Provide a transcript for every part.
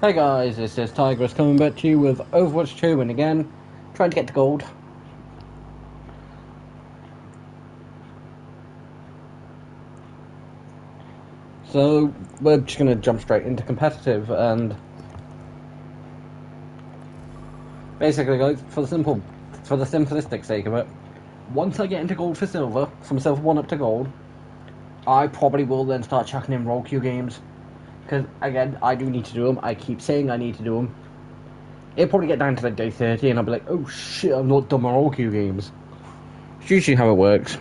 Hey guys, this is Tigress coming back to you with Overwatch 2 and again, trying to get to gold. So, we're just going to jump straight into competitive and basically guys, for the simplistic sake of it, once I get into gold for silver, from silver 1 up to gold, I probably will then start chucking in role queue games. Because again, I do need to do them, I keep saying I need to do them. It'll probably get down to like day 30 and I'll be like, oh shit, I've not done my role queue games. It's usually how it works.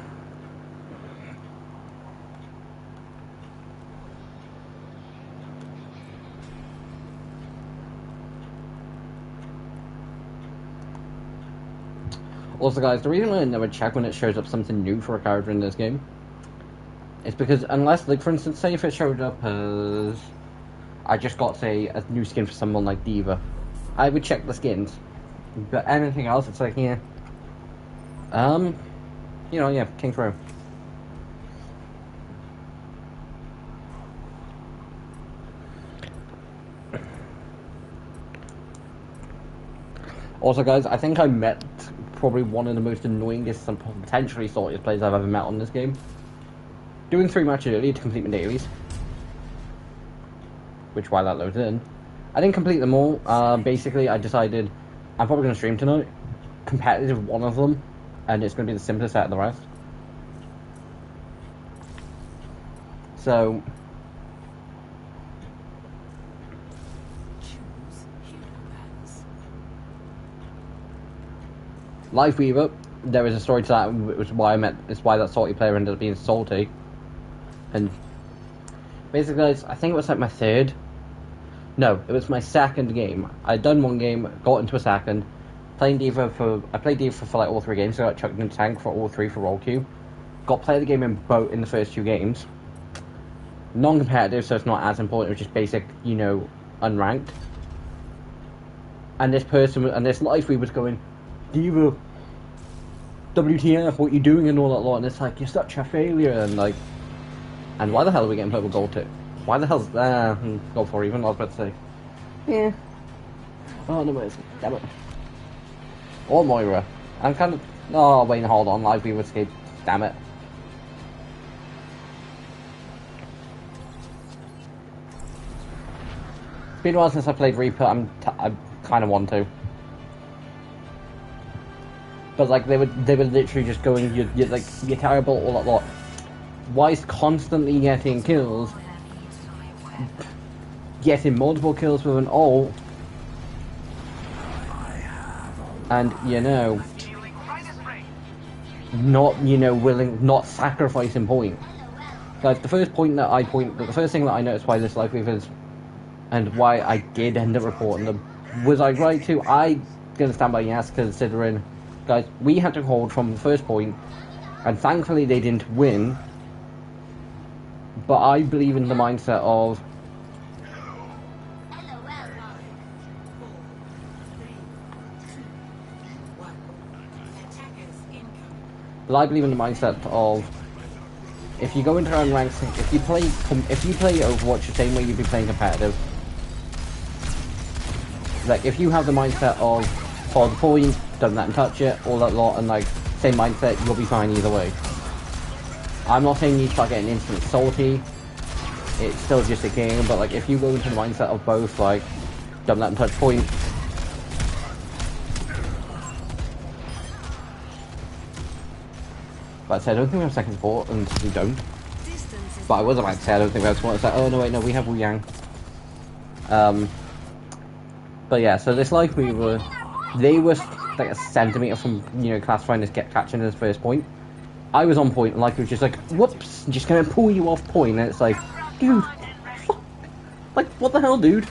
Also guys, the reason why I never check when it shows up something new for a character in this game is because unless, like for instance, say if it showed up as I just got, say, a new skin for someone like Diva, I would check the skins. But anything else, it's like, yeah. Yeah, King's Row. Also guys, I think I met probably one of the most annoyingest and potentially saltiest players I've ever met on this game. Doing 3 matches early to complete my dailies. Which, while that loads in, I didn't complete them all. Basically, I decided I'm probably going to stream tonight. Competitive one of them. And it's going to be the simplest out of the rest. So... Life Weaver, there is a story to that, which is why it's why that salty player ended up being salty. And basically, I think it was like my third. No, it was my second game. I'd done one game, got into a second. I played Diva for like all 3 games, so I got chucked into tank for all 3 for roll queue. Got played the game in the first 2 games. Non-competitive, so it's not as important, it was just basic, unranked. And this Life Weaver was going, Diva, WTF, what you doing and all that lot, and it's like, you're such a failure, and like, and why the hell are we getting purple gold too? Why the hell's gold 4 even, I was about to say. Yeah. Oh no, wait, damn it. Or Moira. I'm kind of, oh wait, hold on, Live Weaver escape, damn it. It's been a while since I played Reaper, I kind of want to. But like they were literally just going, you're terrible, all that lot. Whilst constantly getting kills, getting multiple kills with an ult, and not sacrificing point. Guys, the first thing that I noticed why this Life Weaver is, and why I did end up reporting them, was I right to, I gonna stand by yes, considering, guys, we had to hold from the first point, and thankfully they didn't win, but I believe in the mindset of, if you go into unranked, if you play Overwatch the same way you'd be playing competitive, like if you have the mindset of follow the point, don't let them touch it, all that lot, and like same mindset, you'll be fine either way. I'm not saying you start getting instant salty, it's still just a game, but like if you go into the mindset of both, like don't let them touch point, but I said I don't think we have second support, and we don't. But I was about to say I don't think we have support. It's like, oh no wait, no, we have Wu Yang. But yeah, so this Life Weaver, they were like a centimeter from classifying this catching his first point. I was on point, and like it was just like, whoops, just gonna pull you off point, and it's like, dude, fuck. Like what the hell, dude?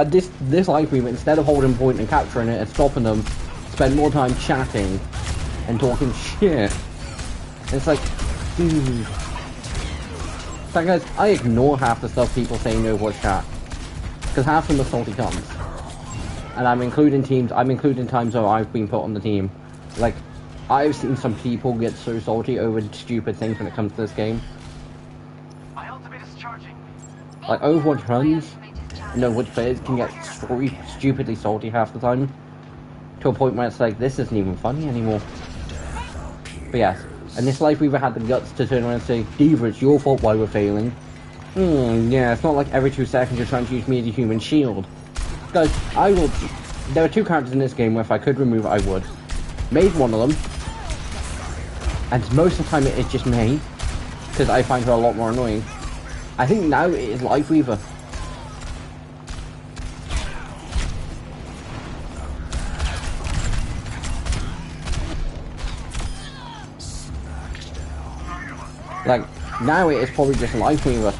This Life Weaver, instead of holding point and capturing it and stopping them, spend more time chatting and talking shit. And it's like, dude. Like guys, I ignore half the stuff people say in Overwatch chat, because half of them are salty cunts. And I'm including times where I've been put on the team. Like, I've seen some people get so salty over stupid things when it comes to this game. Like Overwatch runs, know which players can get stupidly salty half the time, to a point where it's like, this isn't even funny anymore. But yes, and this Life Weaver had the guts to turn around and say, Diva, it's your fault why we're failing. Yeah, it's not like every 2 seconds you're trying to use me as a human shield. Guys, I will... There are 2 characters in this game where if I could remove it, I would. May's one of them. And most of the time it is just May, because I find her a lot more annoying. I think now it is Life Weaver. Like, now it is probably just Life Weaver.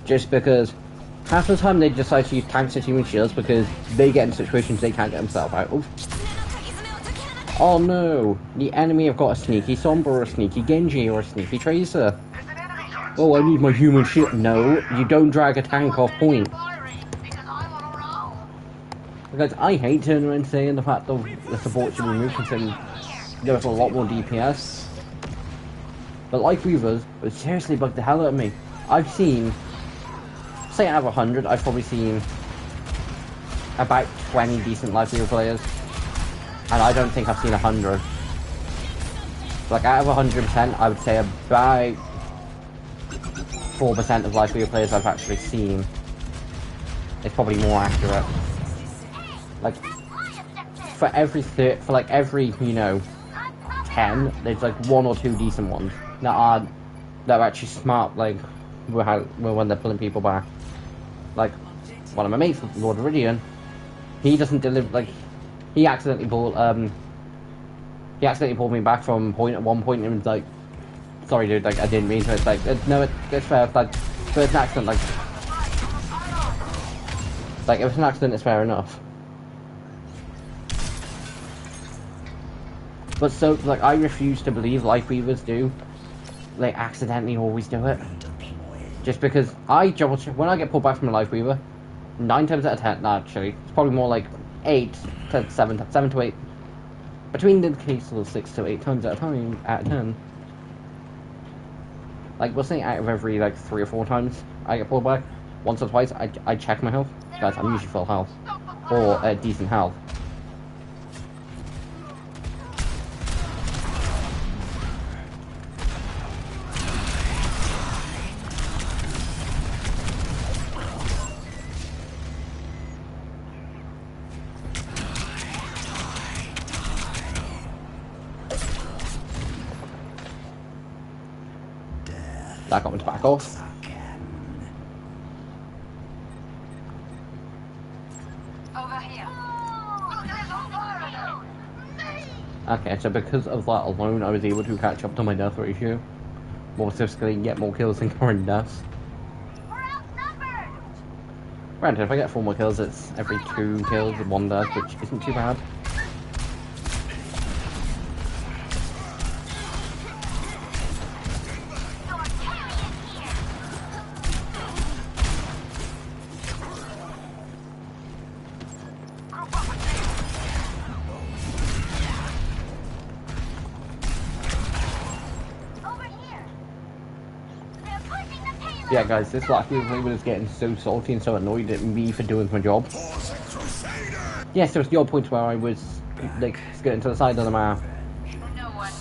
Just because half the time they decide to use tanks as human shields because they get in situations they can't get themselves out of. Oh no, the enemy have got a sneaky Sombra or a sneaky Genji or a sneaky Tracer. Oh, I need my human shield. No, you don't drag a tank off point. Because I hate turning around saying the fact that the support should be removed considering there's a lot more DPS. But Life Weavers would seriously bug the hell out of me. I've seen, say out of 100, I've probably seen about 20 decent Life Weaver players. And I don't think I've seen 100. Like, out of 100%, I would say about 4% of Life Weaver players I've actually seen. It's probably more accurate. Like, for every, you know, 10, there's like 1 or 2 decent ones that are actually smart, like, when they're pulling people back. Like, one of my mates, Lord Viridian, he doesn't deliver, like, he accidentally pulled me back from point at one point and was like, sorry dude, like, I didn't mean to. It's like, no, it's fair, it's like, but it's an accident, like, if it's an accident, it's fair enough. But so, like, I refuse to believe Life Weavers do, like, accidentally always do it. Just because I double check, when I get pulled back from a Life Weaver, 9 times out of 10, nah, actually, it's probably more like 8 to 7 to 8, between the case of 6 to 8 times at a time, out of 10. Like, we'll say out of every, like, 3 or 4 times I get pulled back, once or twice, I check my health. Guys, I'm usually full health, or decent health. That got me to back off. Over here. Okay, so because of that alone, I was able to catch up to my death ratio. More specifically, get more kills than current deaths. Granted, if I get 4 more kills, it's every 2 kills with 1 death, which isn't too bad. Yeah, guys, this last game was getting so salty and so annoyed at me for doing my job. Yes, there was the odd point where I was, like, skirting to the side of the map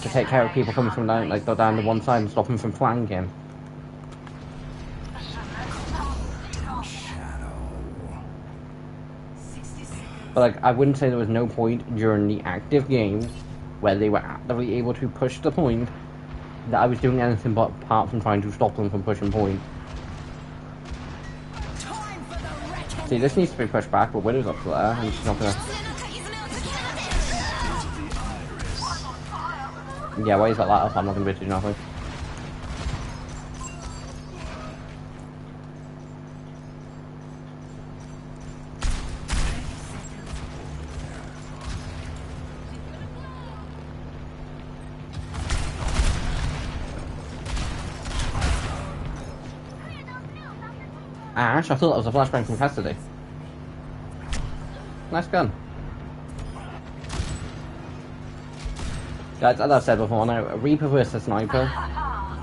to take care of people coming from down, like, down to one side and stop them from flanking. But, like, I wouldn't say there was no point during the active game where they were actively able to push the point that I was doing anything but apart from trying to stop them from pushing point. See, this needs to be pushed back, but Widow's up to there, and she's not gonna... Yeah, why is that up? I'm not gonna be able to do nothing. Ash, I thought that was a flashbang from Cassidy. Nice gun. Guys, as I've said before now, Reaper versus Sniper.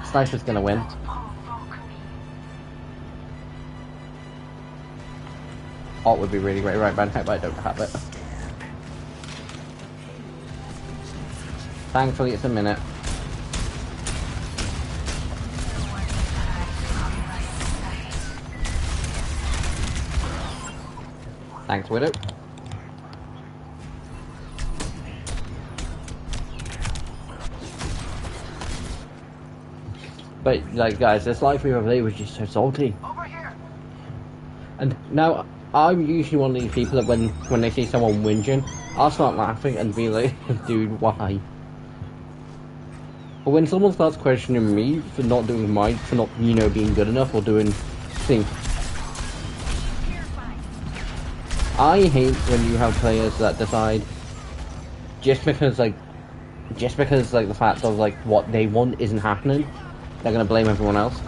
Sniper's gonna win. Art would be really great right now, but I don't have it. Thankfully, it's a minute. Thanks, Widow. But, like, guys, this life we were playing was just so salty. Over here. And now, I'm usually one of these people that when they see someone whinging, I'll start laughing and be like, dude, why? But when someone starts questioning me for not doing for not, you know, being good enough or doing things, I hate when you have players that decide just because like the fact of like what they want isn't happening, they're gonna blame everyone else.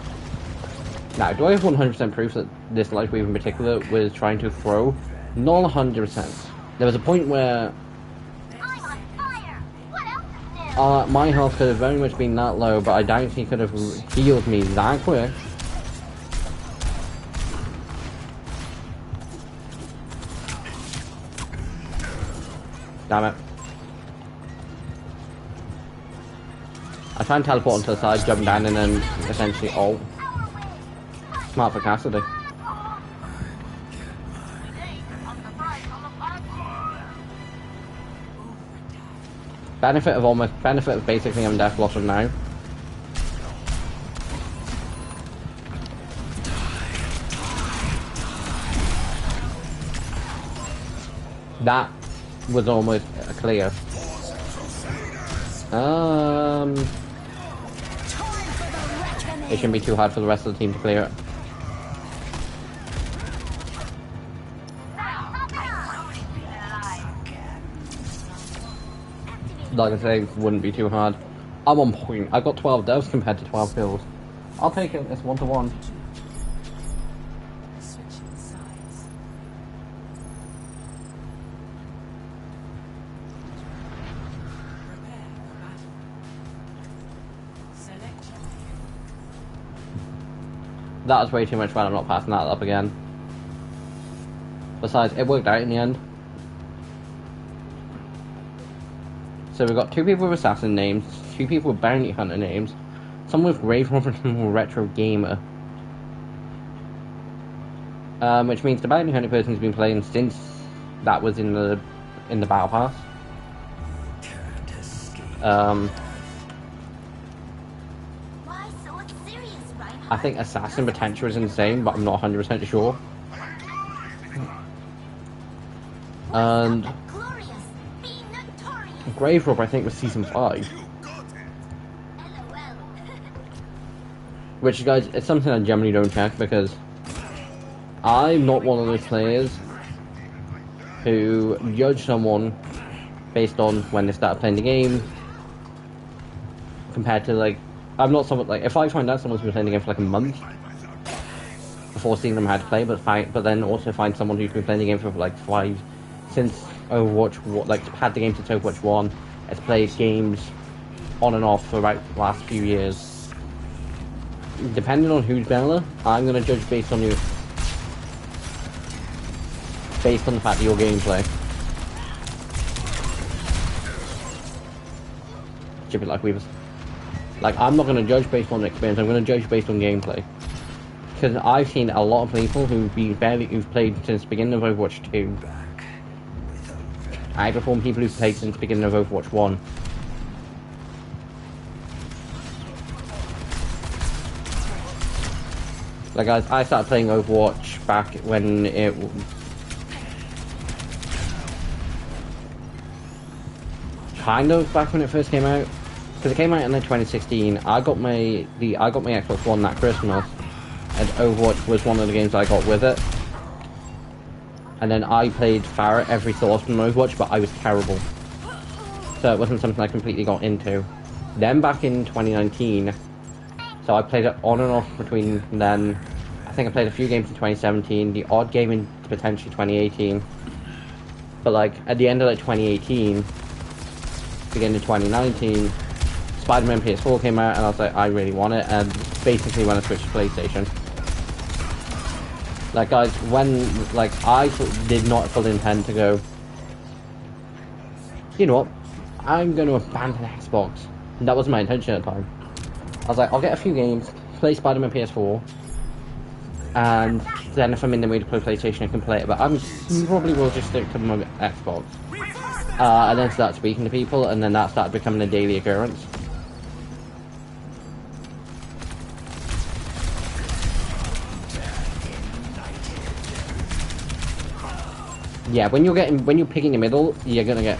Now, do I have 100% proof that this Lightwave in particular was trying to throw? Not 100%. There was a point where I'm on fire. What else is new? my health could have very much been that low, but I doubt he could have healed me that quick. Damn it. I try and teleport onto the side, jump down, and then essentially ult. Smart for Cassidy. Benefit of basically having Death Blossom now. That was almost clear. It shouldn't be too hard for the rest of the team to clear it. Like I say, wouldn't be too hard. I'm on point. I got 12 deaths compared to 12 kills. I'll take it. It's 1-to-1. That was way too much fun. I'm not passing that up again. Besides, it worked out in the end. So we've got 2 people with assassin names, 2 people with bounty hunter names, someone with grave robber and someone with retro gamer. Which means the bounty hunter person's been playing since that was in the battle pass. I think assassin potential is insane, but I'm not 100% sure. And grave robber I think was season 5. Which, guys, it's something I generally don't check because I'm not one of those players who judge someone based on when they start playing the game compared to, like, I'm not someone, like, if I find out someone's been playing the game for like a month before seeing them how to play, but then also find someone who's been playing the game for like 5 since Overwatch, like, had the game since Overwatch 1, has played games on and off for about the last few years. Depending on who's better, I'm gonna judge based on the fact of your gameplay. Stupid like Weavers. Like, I'm not going to judge based on experience, I'm going to judge based on gameplay. Because I've seen a lot of people who've played since the beginning of Overwatch 2. I outperform people who've played since the beginning of Overwatch 1. Like, guys, I started playing Overwatch back when it... kind of back when it first came out. Because it came out in like 2016. I got my Xbox One that Christmas, and Overwatch was one of the games I got with it. And then I played Farrah every so often on Overwatch, but I was terrible. So it wasn't something I completely got into. Then back in 2019, so I played it on and off between then. I think I played a few games in 2017, the odd game in potentially 2018. But like at the end of like 2018, beginning of 2019, Spider-Man PS4 came out, and I was like, I really want it, and basically when I switched to PlayStation. Like, guys, when, like, I did not fully intend to go, you know what, I'm going to abandon Xbox. And that was my intention at the time. I was like, I'll get a few games, play Spider-Man PS4, and then if I'm in the mood to play PlayStation, I can play it, but I'm probably will just stick to my Xbox. And then start speaking to people, and then that started becoming a daily occurrence. Yeah, when you're picking the middle, you're gonna get.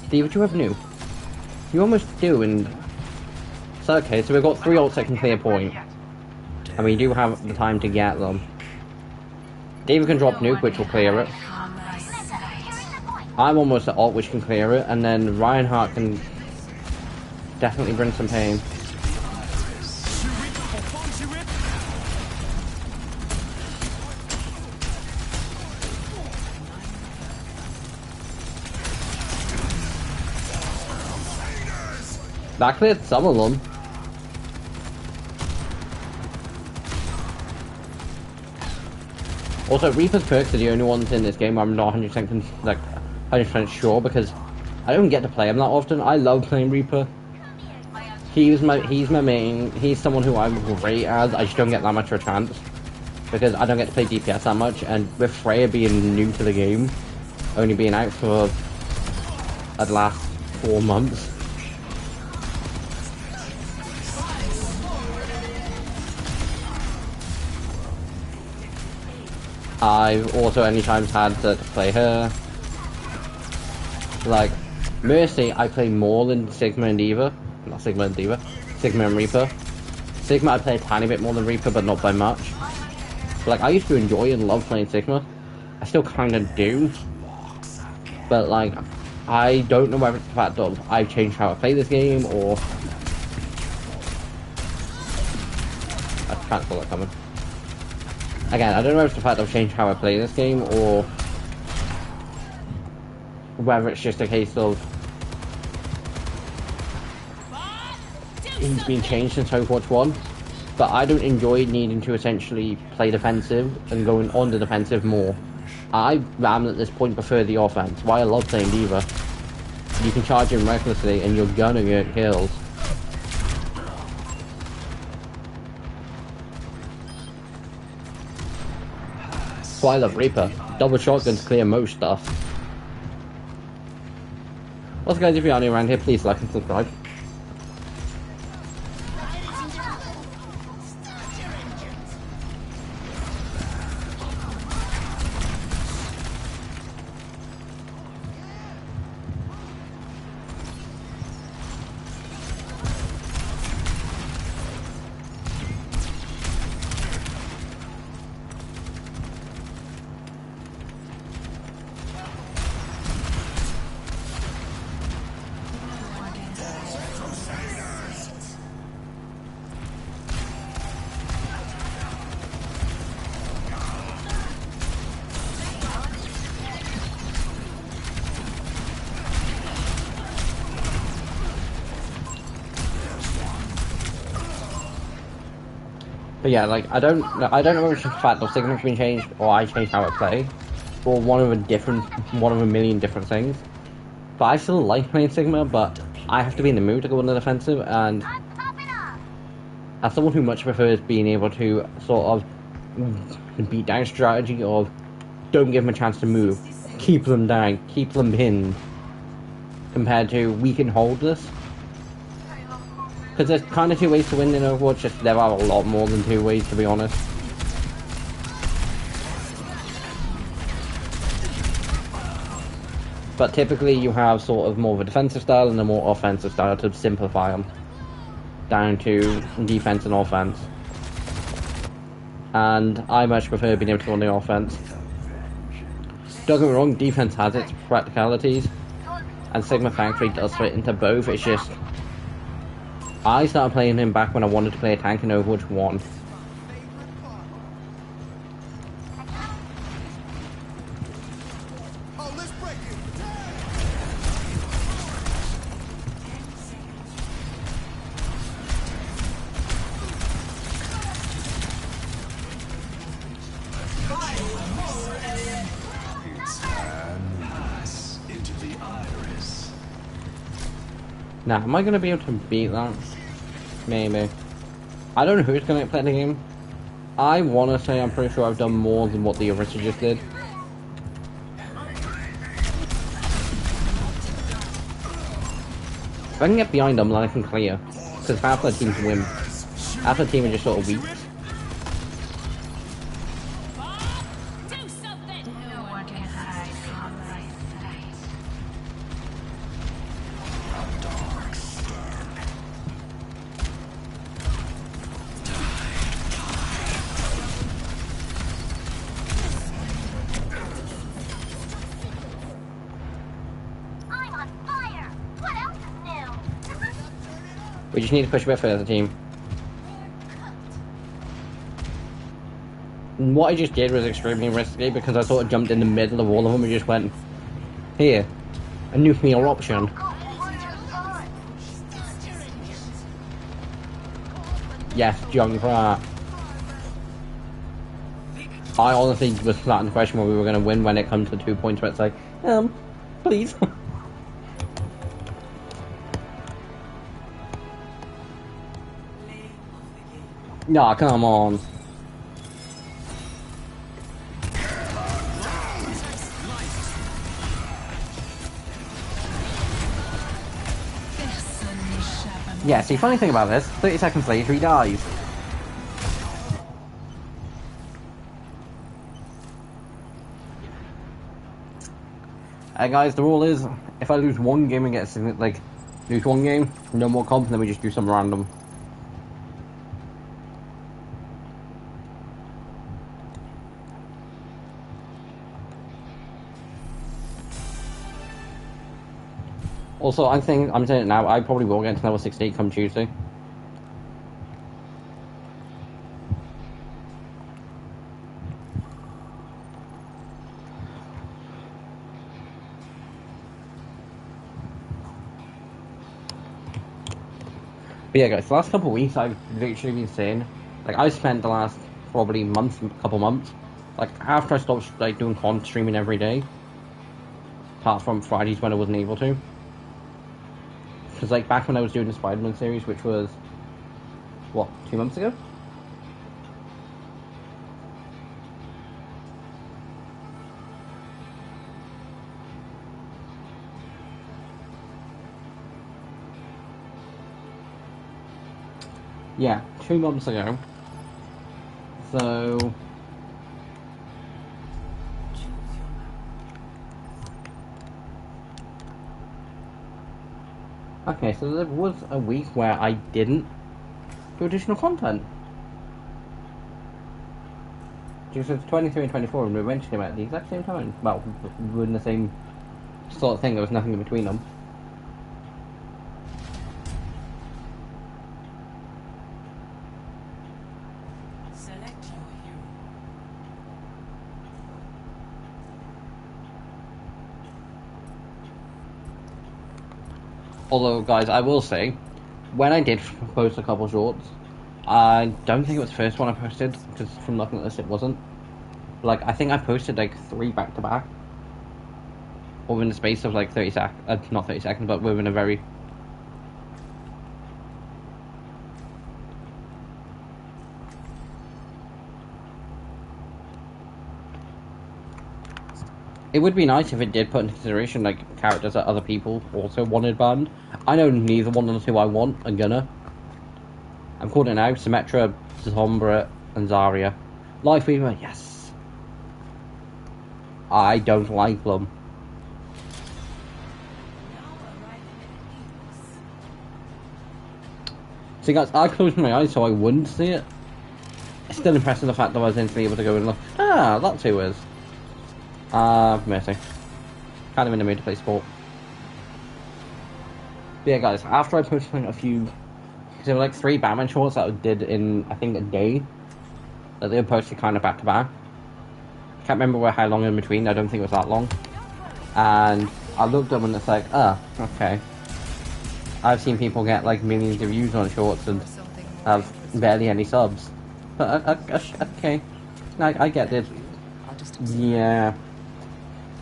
Steve, what you have new? You almost do, and so okay. So we've got 3 ults that can clear point, and we do have the time to get them. David can drop nuke, which will clear it. I'm almost at ult, which can clear it, and then Reinhardt can definitely bring some pain. That cleared some of them. Also, Reaper's perks are the only ones in this game where I'm not 100% like 100% sure, because I don't get to play him that often. I love playing Reaper. He's my main. He's someone who I'm great as. I just don't get that much of a chance because I don't get to play DPS that much. And with Freya being new to the game, only being out for the last 4 months. I've also any times had to play her. Like, Mercy, I play more than Sigma and Diva. Not Sigma and Diva. Sigma and Reaper. Sigma, I play a tiny bit more than Reaper, but not by much. But, like, I used to enjoy and love playing Sigma. I still kind of do. But, like, I don't know whether it's the fact of I've changed how I play this game, or... I can't saw that coming. Again, I don't know if it's the fact I've changed how I play this game, or whether it's just a case of he's been changed since Overwatch 1, but I don't enjoy needing to essentially play defensive and going on the defensive more. I am at this point prefer the offense. Why I love playing Diva. You can charge him recklessly and you're gonna get kills. That's why I love Reaper. Double shotguns clear most stuff. Also guys, if you're new around here, please like and subscribe. But yeah, like I don't know if it's the fact that Sigma's been changed or I changed how I play, or one of a million different things. But I still like playing Sigma, but I have to be in the mood to go on the defensive, and as someone who much prefers being able to sort of beat down strategy of don't give them a chance to move, keep them down, keep them pinned, compared to we can hold this. Because there's kind of 2 ways to win in Overwatch, just there are a lot more than 2 ways, to be honest. But typically you have sort of more of a defensive style and a more offensive style to simplify them down to defense and offense. And I much prefer being able to go on the offense. Don't get me wrong, defense has its practicalities, and Sigma Factory does fit into both. It's just I started playing him back when I wanted to play a tank in Overwatch 1. Now, am I going to be able to beat that? Maybe. I don't know who's going to play the game. I want to say I'm pretty sure I've done more than what the others just did. If I can get behind them, then I can clear. Because half the teams win. Half the team are just sort of weak. We just need to push a bit further, team. And what I just did was extremely risky because I sort of jumped in the middle of all of them and just went, here, a nuclear option. Yes, Junkrat. I honestly was starting to question whether we were going to win when it comes to 2 points where it's like, please. Nah, come on. Yeah, see, funny thing about this, 30 seconds later he dies. Guys, the rule is, if I lose one game and get, like, lose one game, no more comp, then we just do some random. Also, I'm saying it now, I probably will get to level 68 come Tuesday. But yeah guys, the last couple of weeks I've literally been saying, like I spent the last probably couple months, like after I stopped like doing content streaming every day, apart from Fridays when I wasn't able to. Because like back when I was doing the Spider-Man series, which was, what, 2 months ago? Yeah, 2 months ago. So... Okay, so there was a week where I didn't do additional content. Just 23 and 24 and we eventually came out at the exact same time. Well, we were in the same sort of thing, there was nothing in between them. Although, guys, I will say, when I did post a couple shorts, I don't think it was the first one I posted, because from looking at this, it wasn't. Like, I think I posted, like, 3 back-to-back. Or within the space of, like, 30 seconds, not 30 seconds, but within a very... It would be nice if it did put into consideration, like, characters that other people also wanted banned. I know neither one of the two I want are gonna. I'm calling it now, Symmetra, Sombra, and Zarya. Life Weaver, yes. I don't like them. See guys, I closed my eyes so I wouldn't see it. It's still impressive the fact that I was instantly able to go and look. Ah, that's who it is. Mercy. Kind of in the mood to play sport. But yeah, guys, after I posted a few, because there were like 3 Batman shorts that I did in, I think, a day, that they were posted kind of back to back. Can't remember how long in between, I don't think it was that long. And I looked up and it's like, okay. I've seen people get like millions of views on shorts and have barely any subs. But, okay. I get this. Yeah.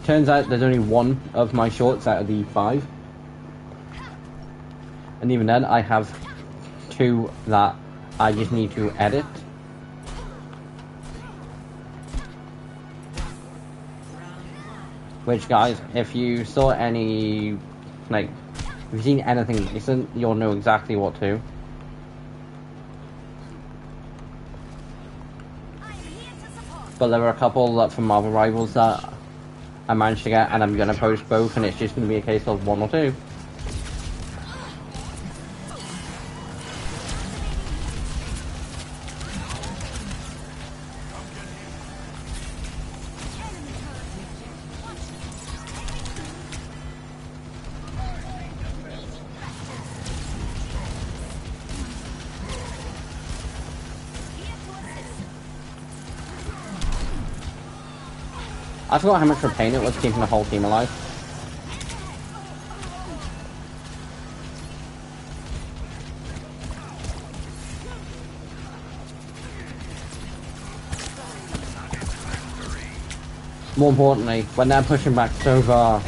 Turns out there's only 1 of my shorts out of the 5. And even then, I have 2 that I just need to edit. Which, guys, if you saw any, like, if you've seen anything recent, you'll know exactly what to. But there were a couple that from Marvel Rivals that I managed to get, and I'm going to post both, and it's just going to be a case of 1 or 2. I forgot how much of a pain it was keeping the whole team alive. More importantly, when they're pushing back so far.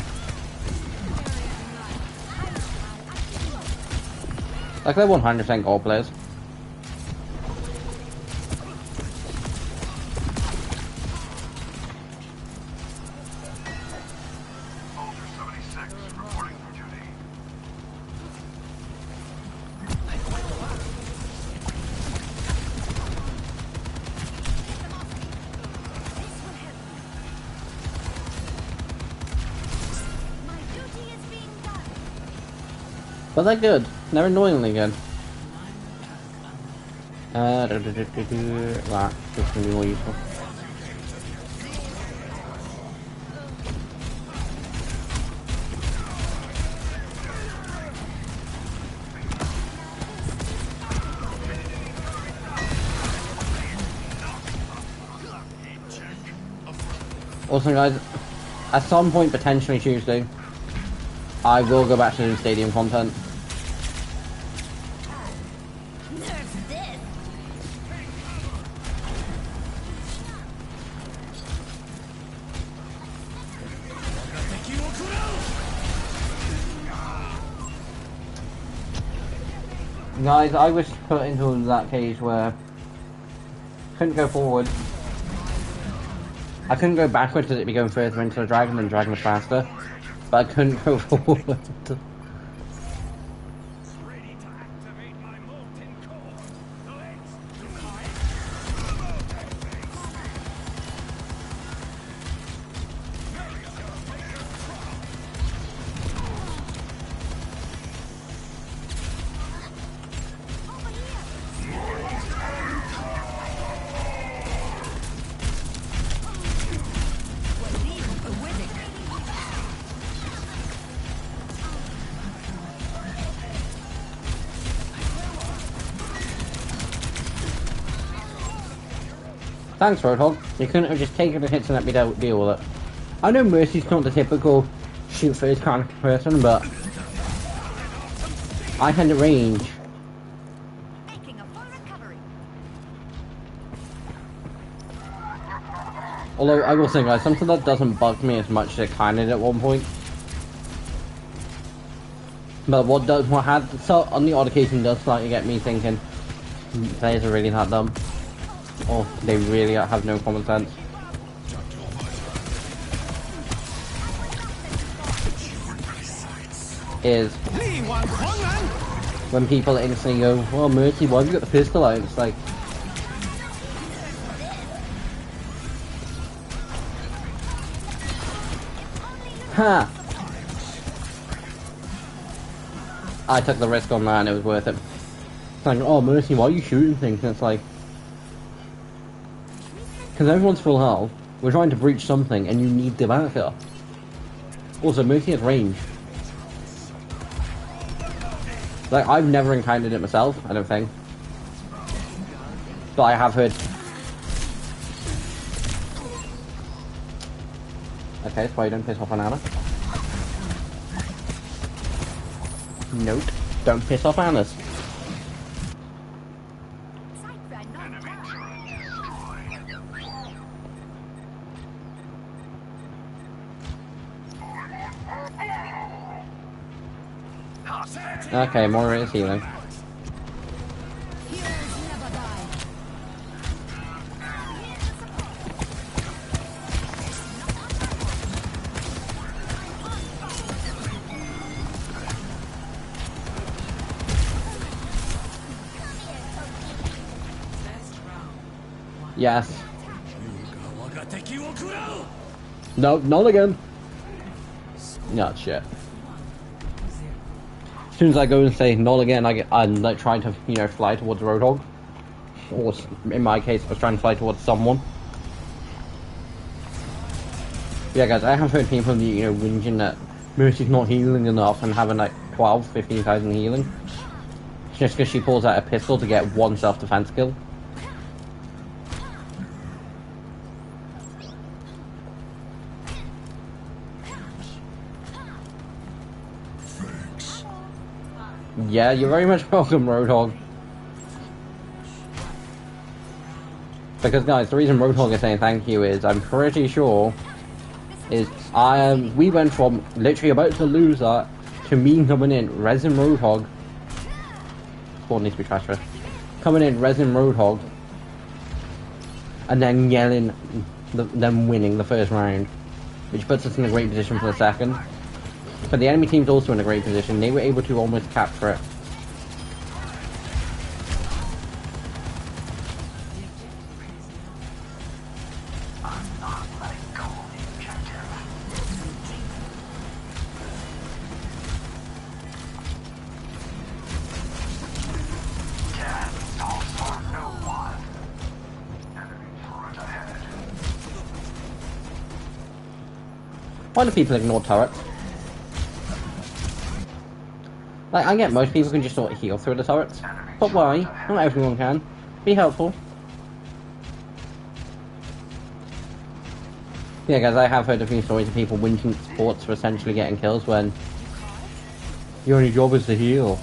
Like, they're 100% goal players. But they're good. They're annoyingly good. Right, this can be more useful. Also, guys, at some point, potentially Tuesday, I will go back to doing stadium content. Guys, I was put into that cage where I couldn't go forward. I couldn't go backwards because it'd be going further into the dragon and the dragon was faster. But I couldn't go forward. Thanks, Roadhog. You couldn't have just taken the hits and let me deal with it. I know Mercy's not the typical shoot first kind of person, but I had the range. Although I will say, guys, something that doesn't bug me as much as it kind of did at one point. But what had so on the odd occasion does slightly get me thinking players are really that dumb. Or they really have no common sense. Is when people instantly go, "Well, Mercy, why have you got the pistol out?" It's like, ha! I took the risk on that and it was worth it. It's like, oh, Mercy, why are you shooting things? And it's like, because everyone's full health, we're trying to breach something and you need the backup. Also, Mercy has range. Like, I've never encountered it myself, I don't think. But I have heard. Okay, so why you don't piss off Anna? Nope, don't piss off Anna's. Okay, Moira is healing. Yes. No, not again. No, shit. As soon as I go and say not again, I'm like trying to, you know, fly towards Roadhog. Or in my case, I was trying to fly towards someone. Yeah, guys, I have heard people, you know, whinging that Mercy's not healing enough and having like 12, 15,000 healing. Just because she pulls out a pistol to get one self-defense kill. Yeah, you're very much welcome, Roadhog. Because guys, the reason Roadhog is saying thank you is I'm pretty sure is we went from literally about to lose that to me coming in, resin Roadhog. Spawn needs to be trash first. Coming in, resin Roadhog, and then yelling, them winning the first round, which puts us in a great position for the second. But the enemy team's also in a great position. They were able to almost capture it. Why do people ignore turrets? Like, I get most people can just sort of heal through the turrets. But why? Not everyone can. Be helpful. Yeah, guys, I have heard a few stories of people winning sports for essentially getting kills when your only job is to heal.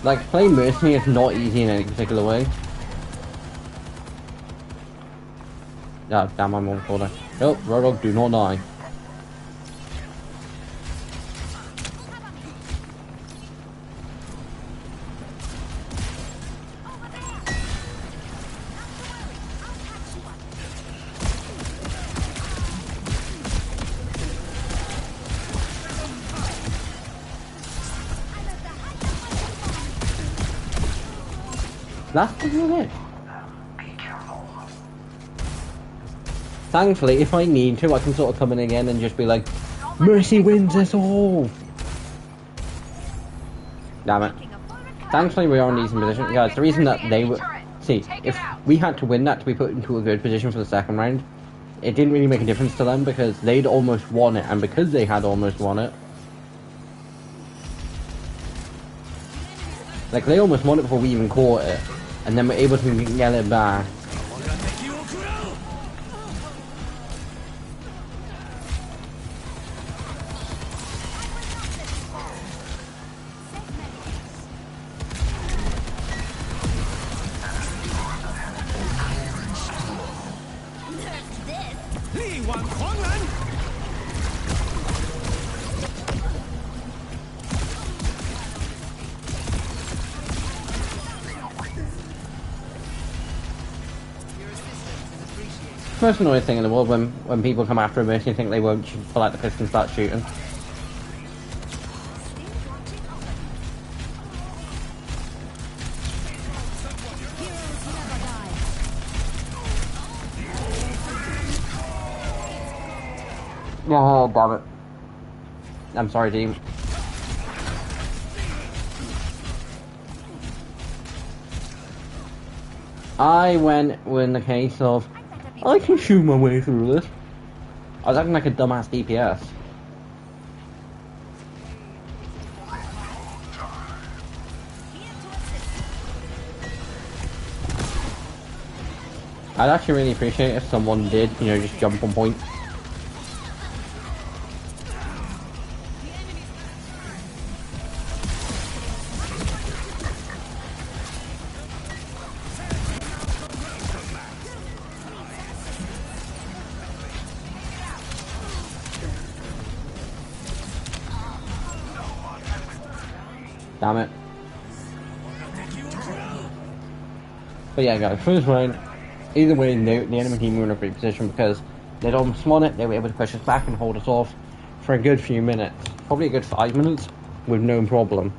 Like, playing Mercy is not easy in any particular way. Oh, damn, I'm on corner. Oh, Roadhog, do not die. That's really it. Thankfully, if I need to, I can sort of come in again and just be like, Mercy wins us all! Damn it. Thankfully, we are in a decent position. Guys, the reason that they were... See, if we had to win that to be put into a good position for the second round, it didn't really make a difference to them because they'd almost won it, and because they had almost won it... Like, they almost won it before we even caught it, and then we're able to get it back. Most annoying thing in the world when people come after a Mercy and think they won't pull out the pistol and start shooting. Oh, damn it. I'm sorry, team. I went in the case of I can shoot my way through this. I was acting like a dumbass DPS. I'd actually really appreciate it if someone did, you know, just jump on point. Damn it. But yeah, guys, first round, either way, the enemy team were in a great position because they'd almost won it. They were able to push us back and hold us off for a good few minutes. Probably a good 5 minutes with no problem.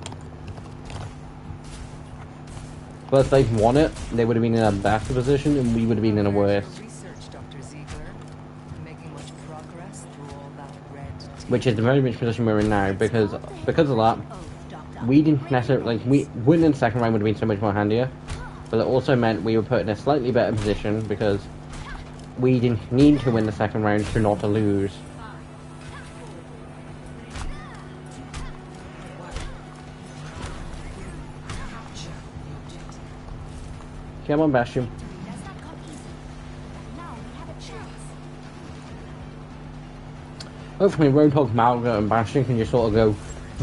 But if they'd won it, they would have been in a better position and we would have been in a worse. Which is the very much position we're in now because of that, we didn't necessarily, like, winning the second round would have been so much more handier. But it also meant we were put in a slightly better position because we didn't need to win the second round to not to lose. Come on, Bastion. Hopefully Roadhog, Malga and Bastion can just sort of go,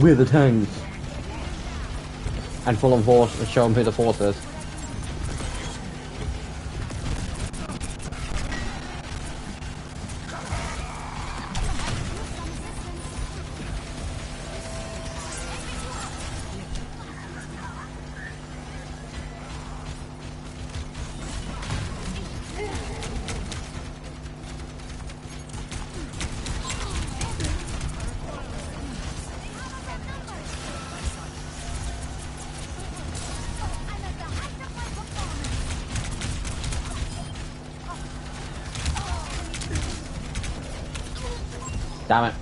we're the tanks. And full on force and show them who the force is. Damn it.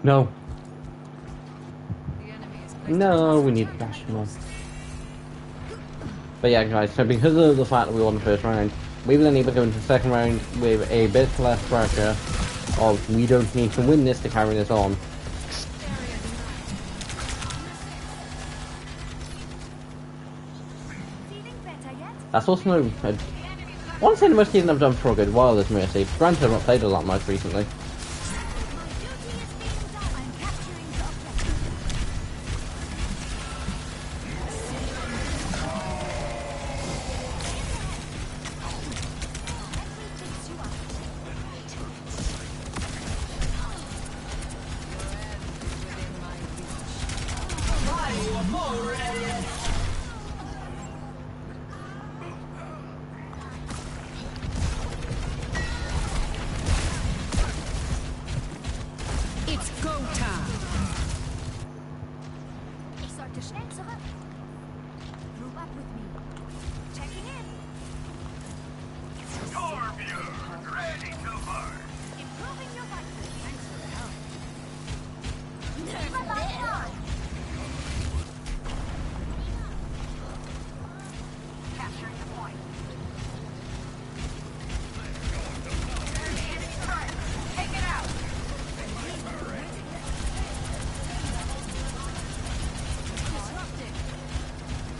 No. No, we need to dash him on. But yeah, guys, so because of the fact that we won the first round, we were then able to go into the second round with a bit less pressure of we don't need to win this to carry this on. That's also one thing most teams have done for a good while is Mercy. Granted, I've not played a lot much recently.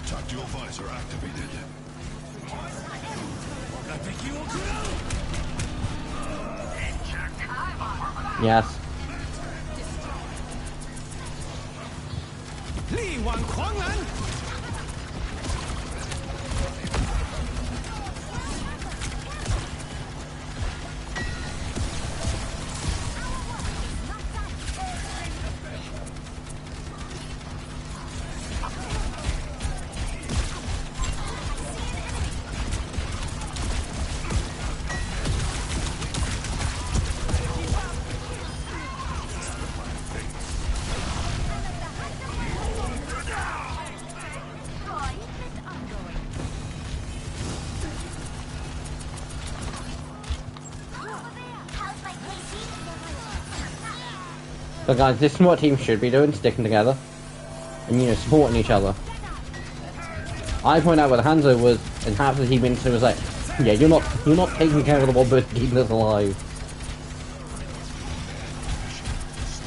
Tactical visor activated. Yes. But guys, this is what teams should be doing, sticking together. And, you know, supporting each other. I point out where the Hanzo was, and half the team into was like, yeah, you're not taking care of the one person keeping us alive.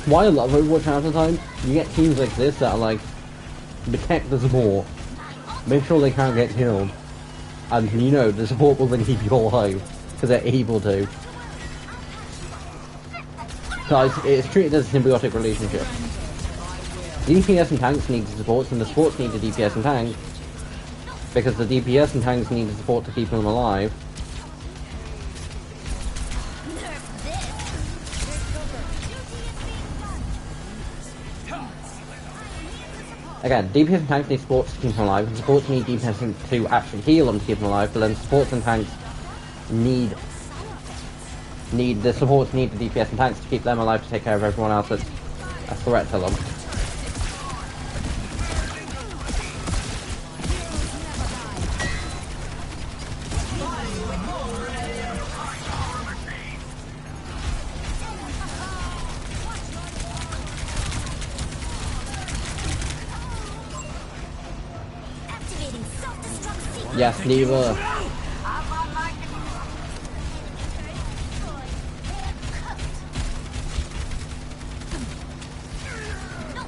Why I love Overwatch half the time, you get teams like this that are like, protect the support, make sure they can't get killed, and you know, the support will then keep you alive, because they're able to. Guys, it's treated as a symbiotic relationship. The DPS and tanks need the supports, and the supports need the DPS and tanks, because the DPS and tanks need the support to keep them alive. Again, DPS and tanks need supports to keep them alive, and supports need DPS to actually heal them to keep them alive, but then supports and tanks need the supports need the DPS and tanks to keep them alive to take care of everyone else that's a threat to them. Yes, Neva.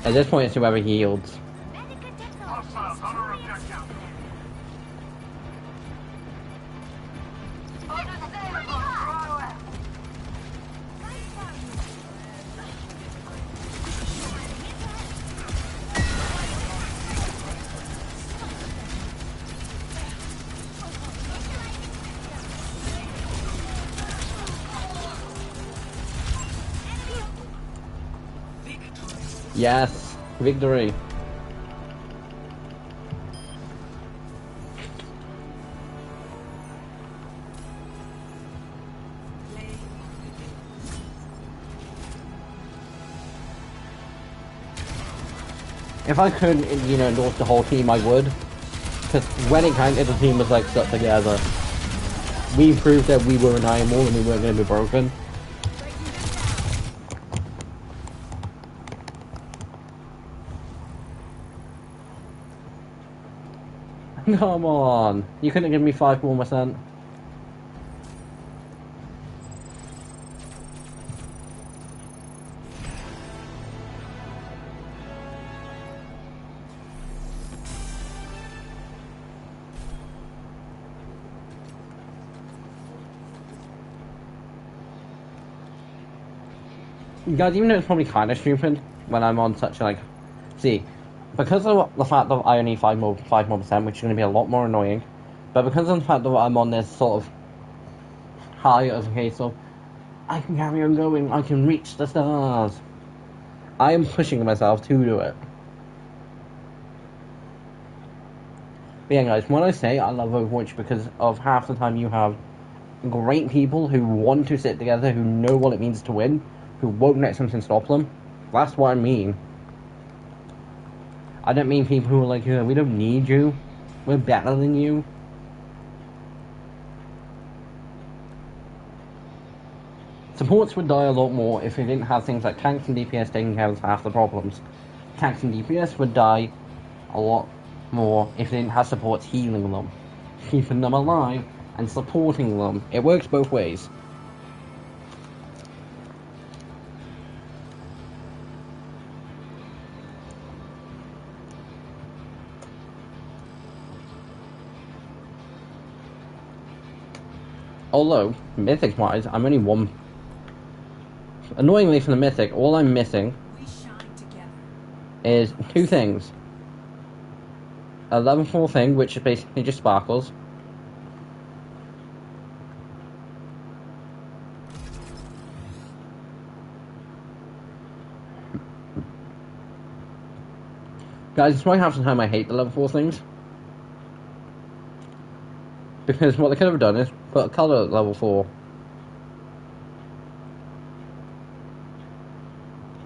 At this point, it's whoever yields. Yes, victory. If I could, endorse the whole team, I would. Because when it counted, the team was like stuck together. We proved that we were an animal and we weren't going to be broken. Come on, you couldn't give me 5 more %. Guys, even though it's probably kind of stupid when I'm on such like, see, because of the fact that I only need 5 more %, which is going to be a lot more annoying, but because of the fact that I'm on this sort of high as a case of, I can carry on going, I can reach the stars. I am pushing myself to do it. But yeah, guys, when I say I love Overwatch because of half the time you have great people who want to sit together, who know what it means to win, who won't let something stop them. That's what I mean. I don't mean people who are like, we don't need you. We're better than you. Supports would die a lot more if we didn't have things like tanks and DPS taking care of half the problems. Tanks and DPS would die a lot more if they didn't have supports healing them, keeping them alive, and supporting them. It works both ways. Although, Mythic-wise, I'm only 1. Annoyingly for the Mythic, all I'm missing is 2 things. A level 4 thing, which is basically just sparkles. Guys, it's why half the time I hate the level 4 things. Because what they could have done is put a colour at level 4.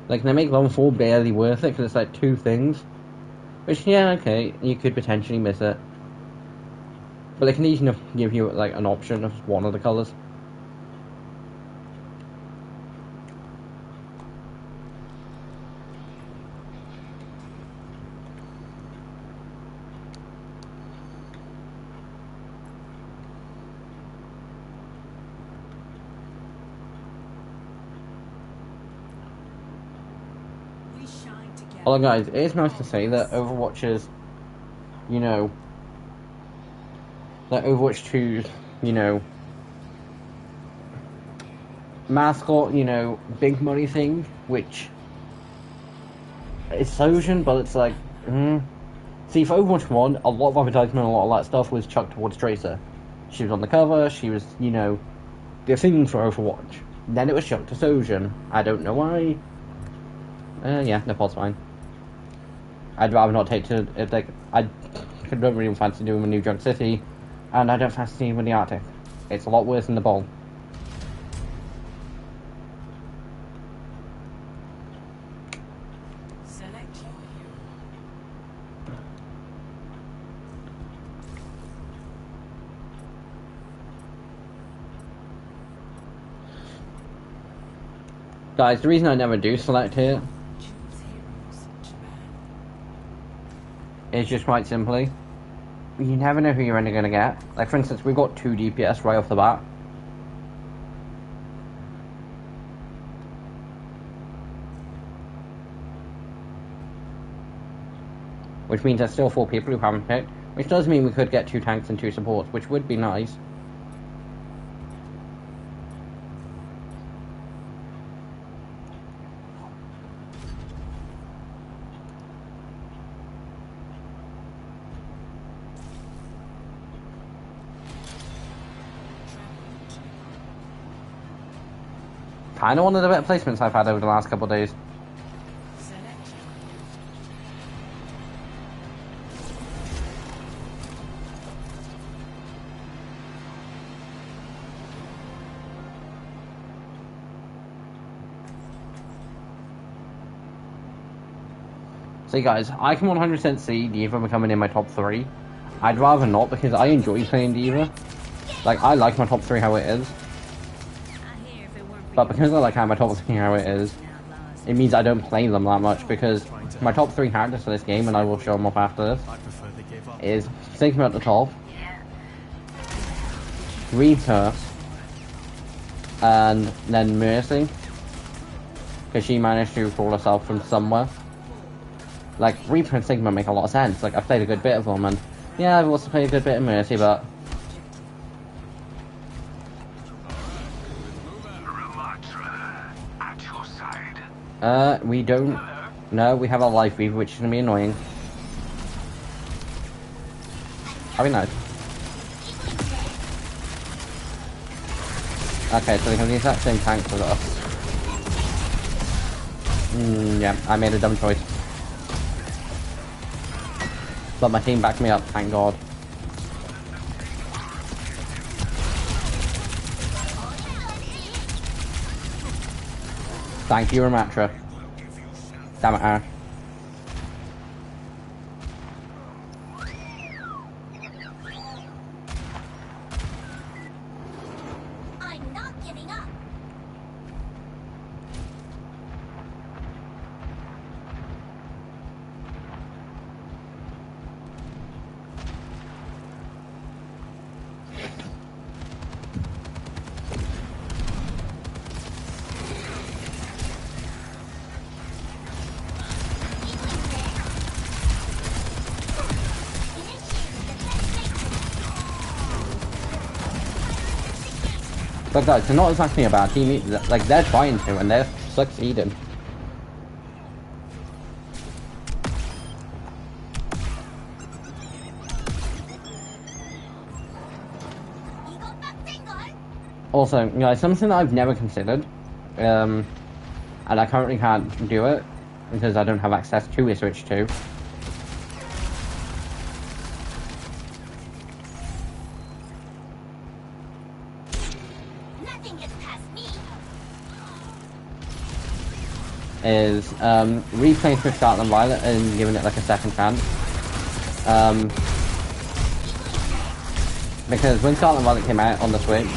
Like, they make level 4 barely worth it because it's like 2 things. Which, yeah, okay, you could potentially miss it. But they can easily give you, like, an option of one of the colours. Although, guys, it is nice to say that Overwatch is, that Overwatch 2's, mascot, big money thing, which is Sojan, but it's like, See, for Overwatch 1, a lot of advertisement, a lot of that stuff was chucked towards Tracer. She was on the cover, she was, the thing for Overwatch. Then it was chucked to Sojan. I don't know why. Yeah, no, pause fine. I'd rather not take to it. Like I don't really fancy doing a New York City, and I don't fancy doing the Arctic. It's a lot worse than the Bowl. Select your hero. Guys, the reason I never do select here Choose heroes. Japan. is just quite simply, you never know who you're only going to get. Like, for instance, we got 2 DPS right off the bat. Which means there's still 4 people who haven't picked. Which does mean we could get 2 tanks and 2 supports, which would be nice. Kinda one of the better placements I've had over the last couple of days. Select your See guys, I can 100% see D.Va becoming in my top 3. I'd rather not because I enjoy playing D.Va. Like, I like my top 3 how it is. But because I like how my top 3 how it is, it means I don't play them that much because my top 3 characters for this game, and I will show them up after this, I prefer they gave up. is Sigma at the top, Reaper, and then Mercy. Because she managed to crawl herself from somewhere. Like, Reaper and Sigma make a lot of sense. Like, I've played a good bit of them, and yeah, I've also played a good bit of Mercy, but At your side. we don't. No, we have a life Reaper, which is gonna be annoying. Are we nice? Okay, so they have the exact same tanks as us. Yeah, I made a dumb choice. But my team backed me up, thank God. Thank you, Ramatra. Damn it, Ash. I'm not giving up. But guys, they're not exactly a bad team either. Like, they're trying to, and they're succeeding. Also, guys, something that I've never considered, and I currently can't do it, because I don't have access to a Switch 2. Nothing gets past me. Is replaying Swift Scarlet and Violet and giving it like a second chance. Because when Scarlet and Violet came out on the Switch,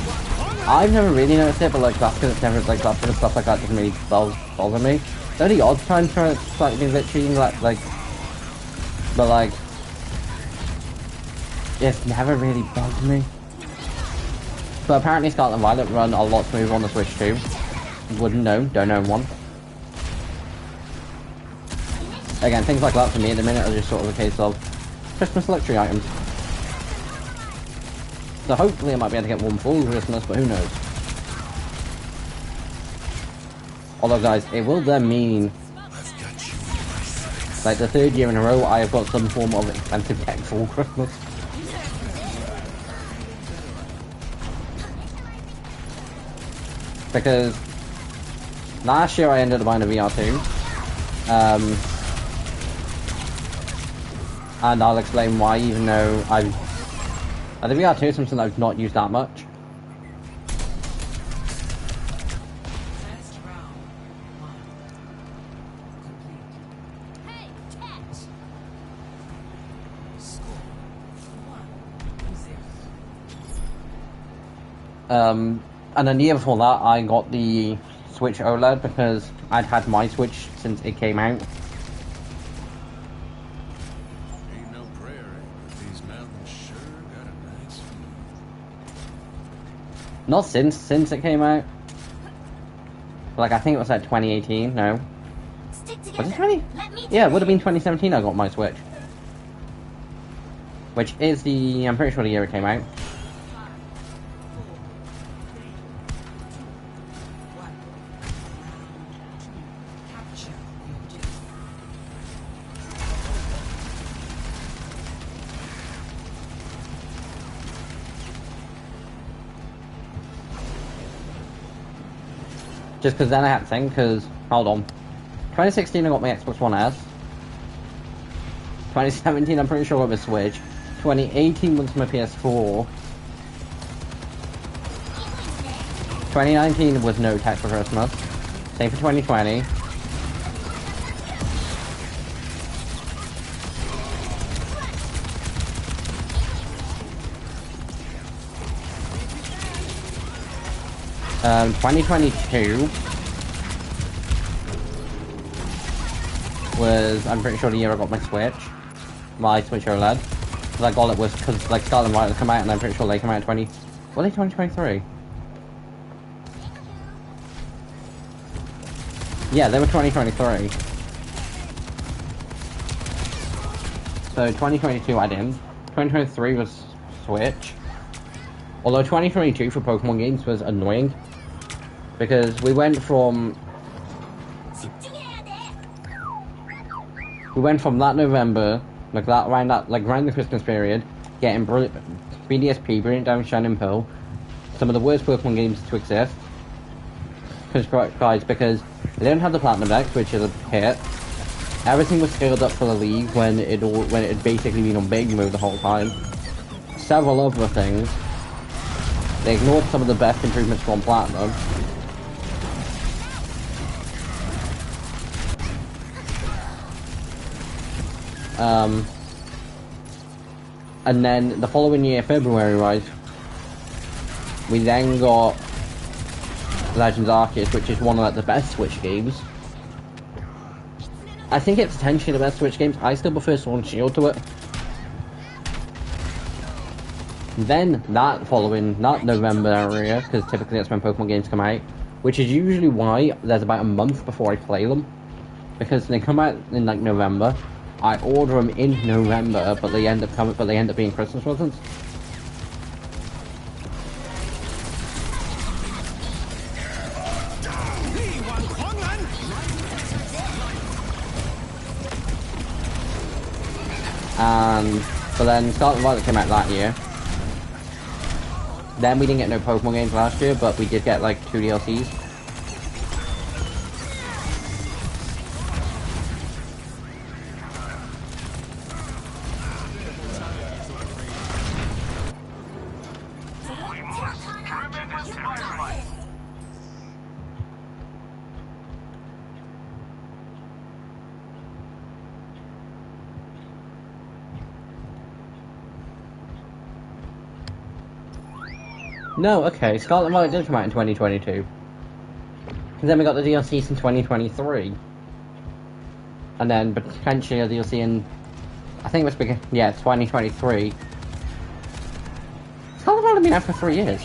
I've never really noticed it, but like that's because it's never like that sort of stuff like that doesn't really bother me. There are the odd times where it's slightly glitchy, like, but like, it's never really bugged me. But apparently Scarlet and Violet run a lot smoother on the Switch too. Wouldn't know, don't own one. Again, things like that for me at the minute are just sort of a case of Christmas luxury items. So hopefully I might be able to get one full Christmas, but who knows. Although guys, it will then mean, like the 3rd year in a row, I have got some form of expensive tech for Christmas. Because last year I ended up buying a VR2. and I'll explain why, even though I think VR2 is something I've not used that much. First round. 1. Complete. Hey, catch! Score 1-0. And then the year before that, I got the Switch OLED because I'd had my Switch since it came out. Ain't no prayer, but these mountains sure got a nice view. Not since it came out. Like, I think it was like 2018, no. Stick Was together. it 20? Let me Yeah, it do would have been 2017 I got my Switch. Which is I'm pretty sure the year it came out. 5, 4, 3, 2, 1. Round 2. Capture the objective. Just because then I had to think, because, hold on. 2016 I got my Xbox One S. 2017 I'm pretty sure I got my Switch. 2018 was my PS4. 2019 was no tech for Christmas. Same for 2020. Um, 2022 was, I'm pretty sure, the year I got my Switch OLED. Because I got it was because like Scarlet and Violet come out, and I'm pretty sure they come out in 2023? Yeah, they were 2023. So 2022 I didn't. 2023 was Switch. Although 2022 for Pokemon games was annoying. Because we went from that November, like that around the Christmas period, getting BDSP, Brilliant Diamond Shining Pearl, some of the worst Pokemon games to exist. Because they don't have the Platinum Dex, which is a hit. Everything was scaled up for the League when it had basically been on big mode the whole time. Several other things. They ignored some of the best improvements from Platinum. And then the following year, February, right, we then got Legends Arceus, which is one of like, the best Switch games. I think it's potentially the best Switch games. I still prefer Sword and Shield to it. Then that November area, because typically that's when Pokemon games come out, which is usually why there's about a month before I play them, because they come out in like November. I order them in November, but they end up being Christmas presents. But then Scarlet and Violet came out that year. Then we didn't get no Pokemon games last year, but we did get like 2 DLCs. No, okay, Scarlet and Violet did come out in 2022. And then we got the DLCs in 2023. And then potentially a DLC in, I think it was 2023. Scarlet and Violet have been out for 3 years.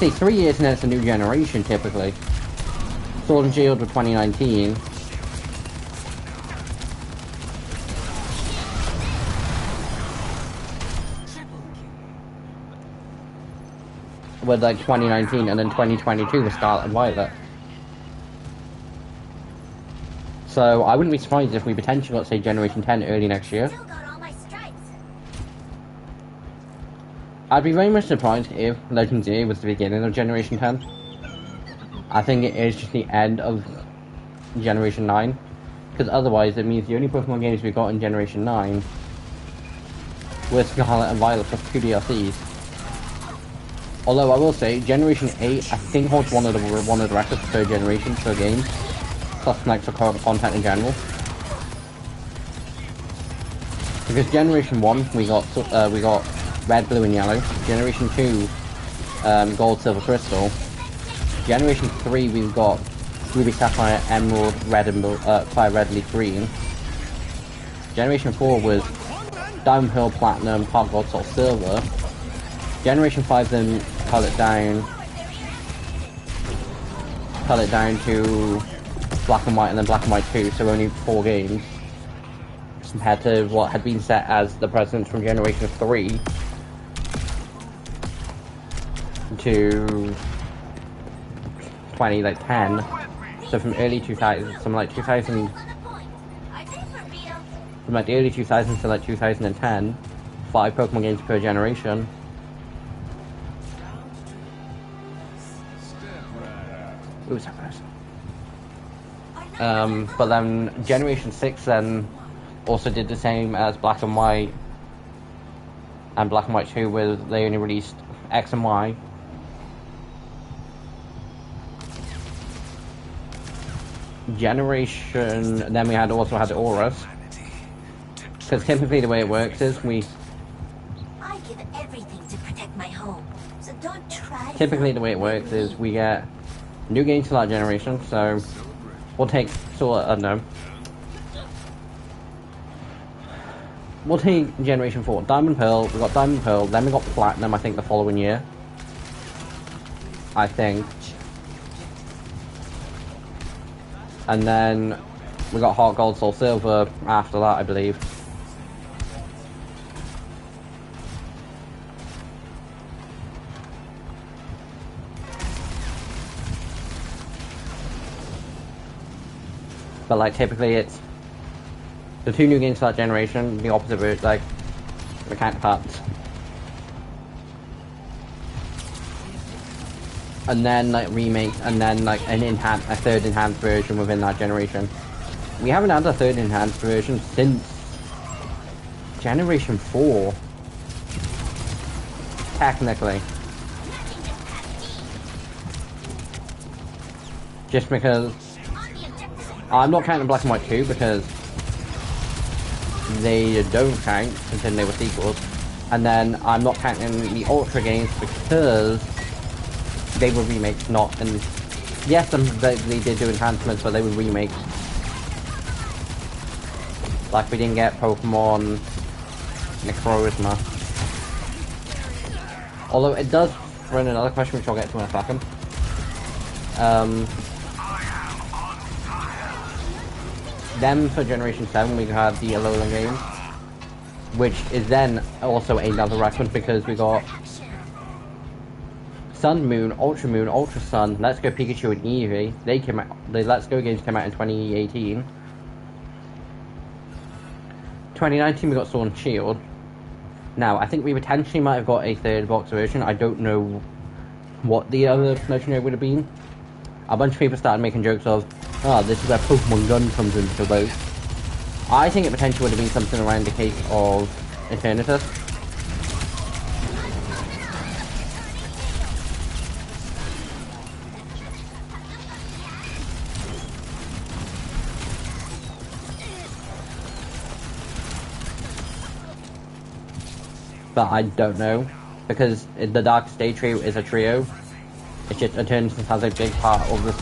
See, 3 years and then it's a new generation typically. Sword and Shield were 2019. With like 2019 and then 2022 with Scarlet and Violet. So I wouldn't be surprised if we potentially got, say, Generation 10 early next year. Still got all my stripes. I'd be very much surprised if Legends A was the beginning of Generation 10. I think it is just the end of Generation 9. Because otherwise, it means the only Pokemon games we got in Generation 9 were Scarlet and Violet plus 2 DLCs. Although I will say, Generation 8, I think holds one of the records for per generation per game, plus like for content in general. Because Generation 1, we got Red, Blue, and Yellow. Generation 2, Gold, Silver, Crystal. Generation 3, we've got Ruby, Sapphire, Emerald, Red, and Blue, Fire, Red, Leaf, Green. Generation 4 was Diamond, Pearl, Platinum, Heart, Gold, Soul, Silver. Generation 5 then cut it down to Black and White, and then Black and White 2, so only 4 games. Compared to what had been set as the precedents from Generation 3 to 2010. So from early 2000, from like 2000, On the point. I think for Vito. from like the early 2000s to like 2010, 5 Pokemon games per generation. Ooh, so close. But then Generation 6 then also did the same as Black and White and Black and White 2, where they only released X and Y. Generation, then we also had Auras. Because typically the way it works is I give everything to protect my home. So don't try. typically the way it works is we get new games for that generation, so we'll take, we'll take Generation 4, Diamond Pearl, we got Diamond Pearl, then we got Platinum, I think the following year. I think. And then we got Heart, Gold, Soul, Silver after that, I believe. But like typically it's the 2 new games for that generation, the opposite route, like the counterparts. And then like remakes, and then like a third enhanced version within that generation. We haven't had a third enhanced version since Generation 4. Technically. Just because I'm not counting Black and White 2 because they don't count until they were sequels. And then I'm not counting the Ultra games because they were remakes, not, and yes, they did do enhancements, but they were remakes. Like we didn't get Pokemon Necrozma. Although it does run another question, which I'll get to in a second. Then for Generation 7 we had the Alolan games, which is then also another reference because we got Sun, Moon, Ultra Sun, Let's Go Pikachu and Eevee. They came out, the Let's Go games came out in 2018. 2019 we got Sword and Shield. Now, I think we potentially might have got a third box version. I don't know what the other scenario would have been. A bunch of people started making jokes of, this is where Pokemon Gun comes into both. I think it potentially would have been something around the case of Eternatus. But I don't know, because the Dark Stage trio is a trio. It's just Eternatus has a big part of the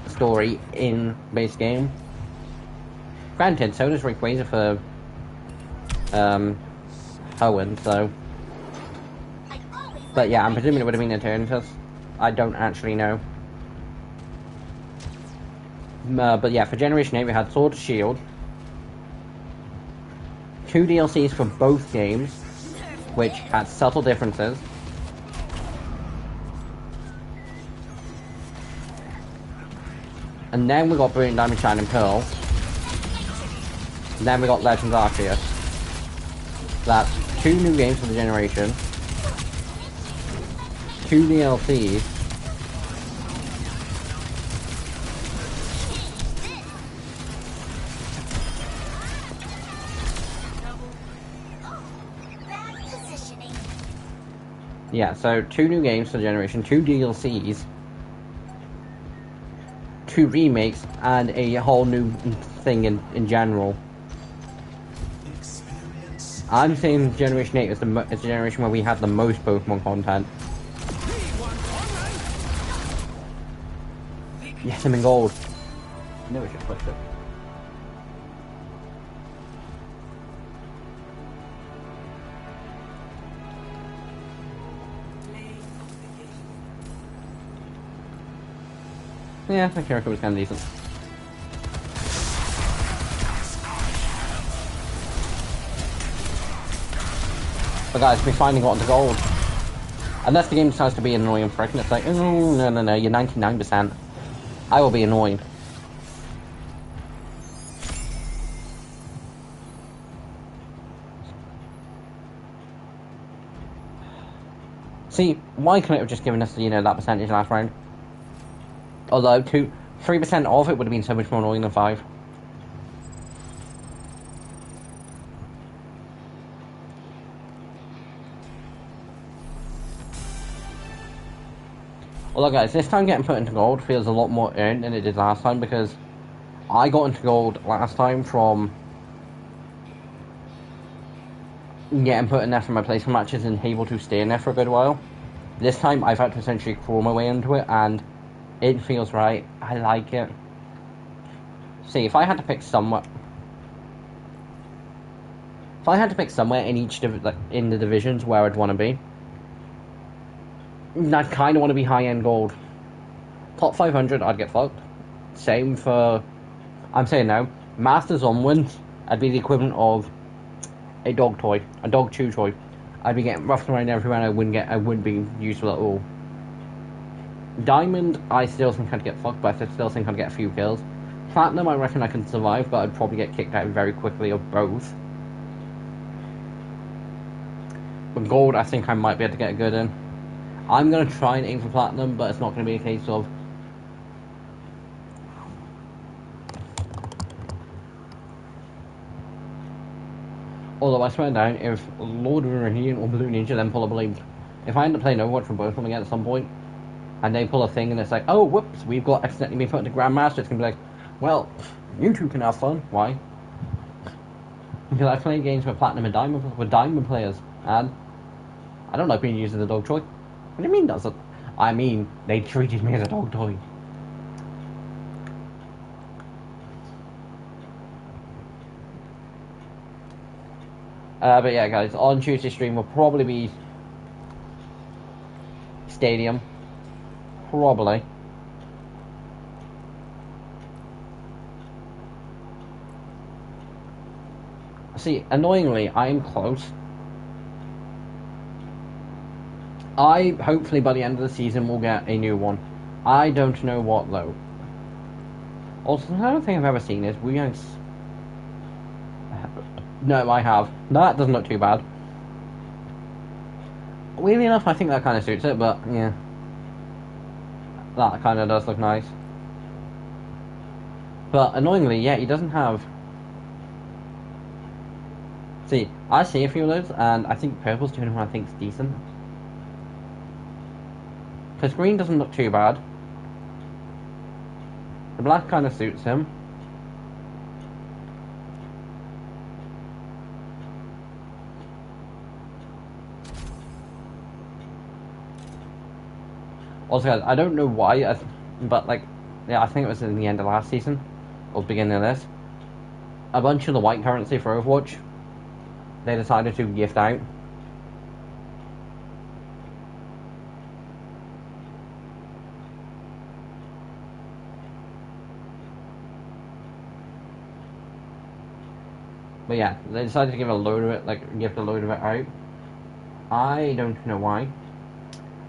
story in base game. Granted, so does Rayquaza for Hoenn, so. But yeah, I'm presuming it would have been Eternatus. I don't actually know. But yeah, for Generation 8 we had Sword and Shield. 2 DLCs for both games, which had subtle differences. And then we got Brilliant Diamond, Shine and Pearl. And then we got Legends Arceus. That's 2 new games for the generation. 2 DLCs. Yeah, so 2 new games for the generation, 2 DLCs, 2 remakes, and a whole new thing in general. I'm saying Generation 8 is the generation where we had the most Pokemon content. Yes, I'm in gold. I knew I should push it. Yeah, the character was kind of decent. But guys, we finally got into gold. Unless the game decides to be an annoying prick and it's like, oh, no, you're 99%. I will be annoyed. See, why couldn't it have just given us, that percentage last round? Although, 3% of it would have been so much more annoying than 5. Although guys, this time getting put into gold feels a lot more earned than it did last time, because I got into gold last time from getting put in there for my placement matches and able to stay in there for a good while. This time I've had to essentially crawl my way into it, and it feels right. I like it. See, if I had to pick somewhere in each in the divisions where I'd want to be, I'd kind of want to be high-end gold. Top 500, I'd get fucked. Same for, I'm saying now, Masters onwards, I'd be the equivalent of a dog toy, a dog chew toy. I'd be getting roughed around everywhere, and I wouldn't be useful at all. Diamond, I still think I'd get fucked, but I still think I'd get a few kills. Platinum, I reckon I can survive, but I'd probably get kicked out very quickly of both. But gold, I think I might be able to get a good in. I'm going to try and aim for platinum, but it's not going to be a case of... Although I swear down, if Lord Viridian or Blue Ninja then pull a blade, if I end up playing Overwatch from both of them again at some point, and they pull a thing and it's like, oh, whoops, we've got accidentally been put into Grandmaster, it's going to be like, well, you two can have fun. Why? Because I played games with Platinum and Diamond, with Diamond players, and I don't like being used as a dog toy. What do you mean, does it? I mean, they treated me as a dog toy. But yeah, guys, on Tuesday stream will probably be Stadium. Probably. See, annoyingly, I'm close. Hopefully by the end of the season, will get a new one. I don't know what, though. Also, another thing I've ever seen is we don't... No, I have. That doesn't look too bad. Weirdly enough, I think that kind of suits it, but, yeah. That kind of does look nice. But, annoyingly, yeah, he doesn't have... See, I see a few of those, and I think purple's doing one I think's decent. Because green doesn't look too bad. The black kind of suits him. Also, guys, I don't know why, but like, yeah, I think it was in the end of last season, or beginning of this. A bunch of the white currency for Overwatch, they decided to gift out. But yeah, they decided to give a load of it, gift a load of it out. I don't know why.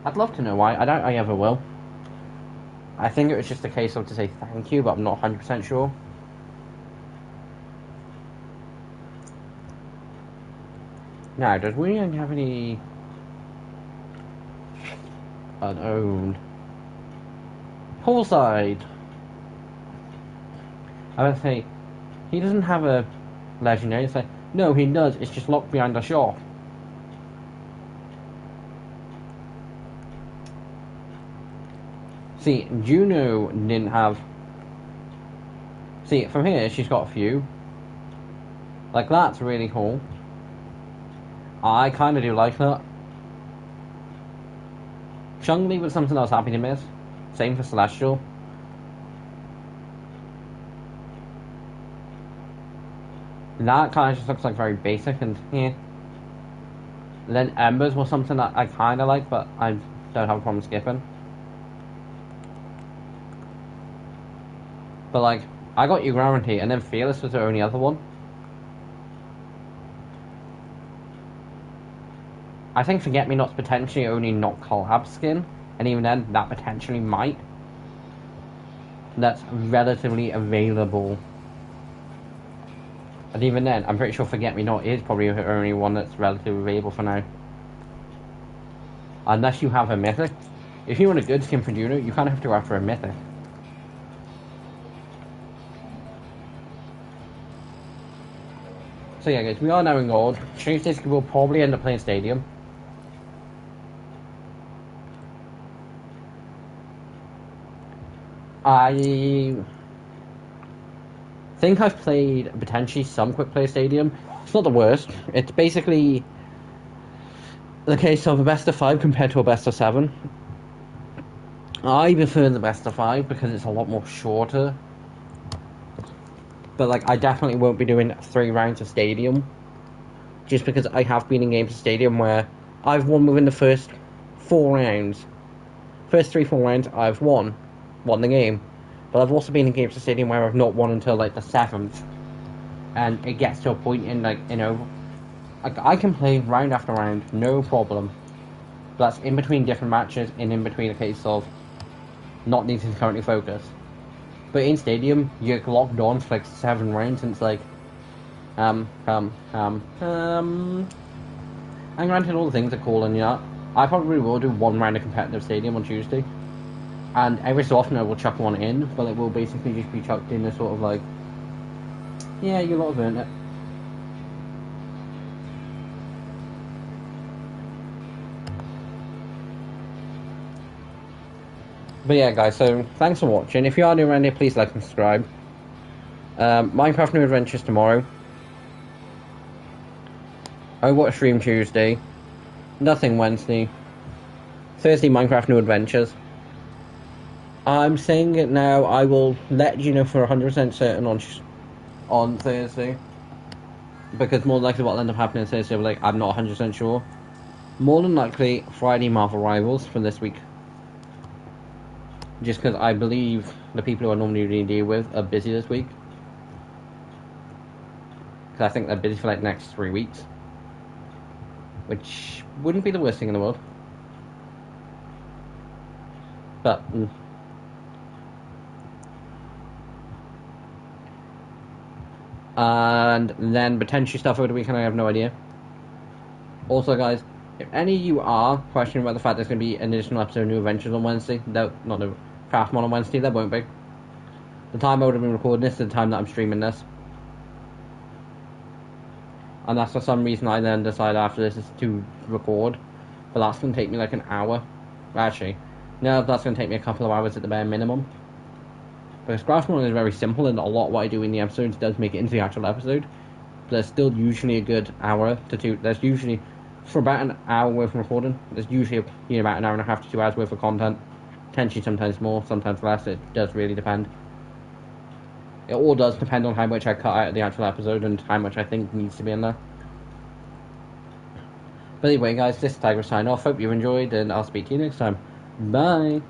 I'd love to know why. I doubt I ever will. I think it was just a case of to say thank you, but I'm not 100% sure. Now, does we have any unowned poolside? I would say he doesn't have a legendary. It's like, no, he does. It's just locked behind a shop. See, Juno didn't have... See, from here, she's got a few. Like, that's really cool. I kind of do like that. Chun-Li was something I was happy to miss. Same for Celestial. That kind of just looks like very basic and yeah. Then Embers was something that I kind of like, but I don't have a problem skipping. But like, I got you Guarantee, and then Fearless was the only other one. I think Forget Me Not's potentially only not collab skin, and even then, that potentially might. That's relatively available. And even then, I'm pretty sure Forget Me Not is probably the only one that's relatively available for now. Unless you have a Mythic. If you want a good skin for Juno, you kind of have to go after a Mythic. So yeah guys, we are now in gold. Tuesday we'll probably end up playing Stadium. I think I've played potentially some quick play Stadium. It's not the worst. It's basically the case of a best of 5 compared to a best of 7. I prefer the best of 5 because it's a lot more shorter. But like, I definitely won't be doing 3 rounds of Stadium, just because I have been in games of Stadium where I've won within the first 4 rounds. First 3-4 rounds, I've won the game. But I've also been in games of Stadium where I've not won until like the 7th, and it gets to a point in like, you know, I can play round after round, no problem. But that's in between different matches and in between a case of not needing to currently focus. But in Stadium, you're locked on for like 7 rounds, and it's like, and granted, all the things are cool and yeah, I probably will do 1 round of competitive Stadium on Tuesday. And every so often I will chuck one in, but it will basically just be chucked in as sort of like, yeah, you lot have earned it. But yeah guys, so thanks for watching. If you are new around here, please like and subscribe. Minecraft New Adventures tomorrow. Overwatch stream Tuesday. Nothing Wednesday. Thursday Minecraft New Adventures. I'm saying it now, I will let you know for 100% certain on Thursday. Because more than likely what will end up happening Thursday, like, I'm not 100% sure. More than likely, Friday Marvel Rivals for this week. Just because I believe the people who I normally deal with are busy this week. Because I think they're busy for like next 3 weeks. Which wouldn't be the worst thing in the world. But... and then potentially stuff over the weekend, I have no idea. Also guys, if any of you are questioning about the fact there's going to be an additional episode of New Adventures on Wednesday, no, not New Craftmon on Wednesday, there won't be. The time I would have been recording this is the time that I'm streaming this. And that's for some reason I then decide after this is to record. But that's going to take me like an hour. Actually, no, that's going to take me a couple of hours at the bare minimum. Because Craftmon is very simple, and a lot of what I do in the episodes does make it into the actual episode. But there's still usually a good hour to 2. There's usually, for about an hour worth of recording, there's usually about an hour and a half to 2 hours worth of content. Potentially sometimes more, sometimes less, it does really depend. It all does depend on how much I cut out of the actual episode and how much I think needs to be in there. But anyway guys, this is Tiger sign off, hope you enjoyed, and I'll speak to you next time. Bye!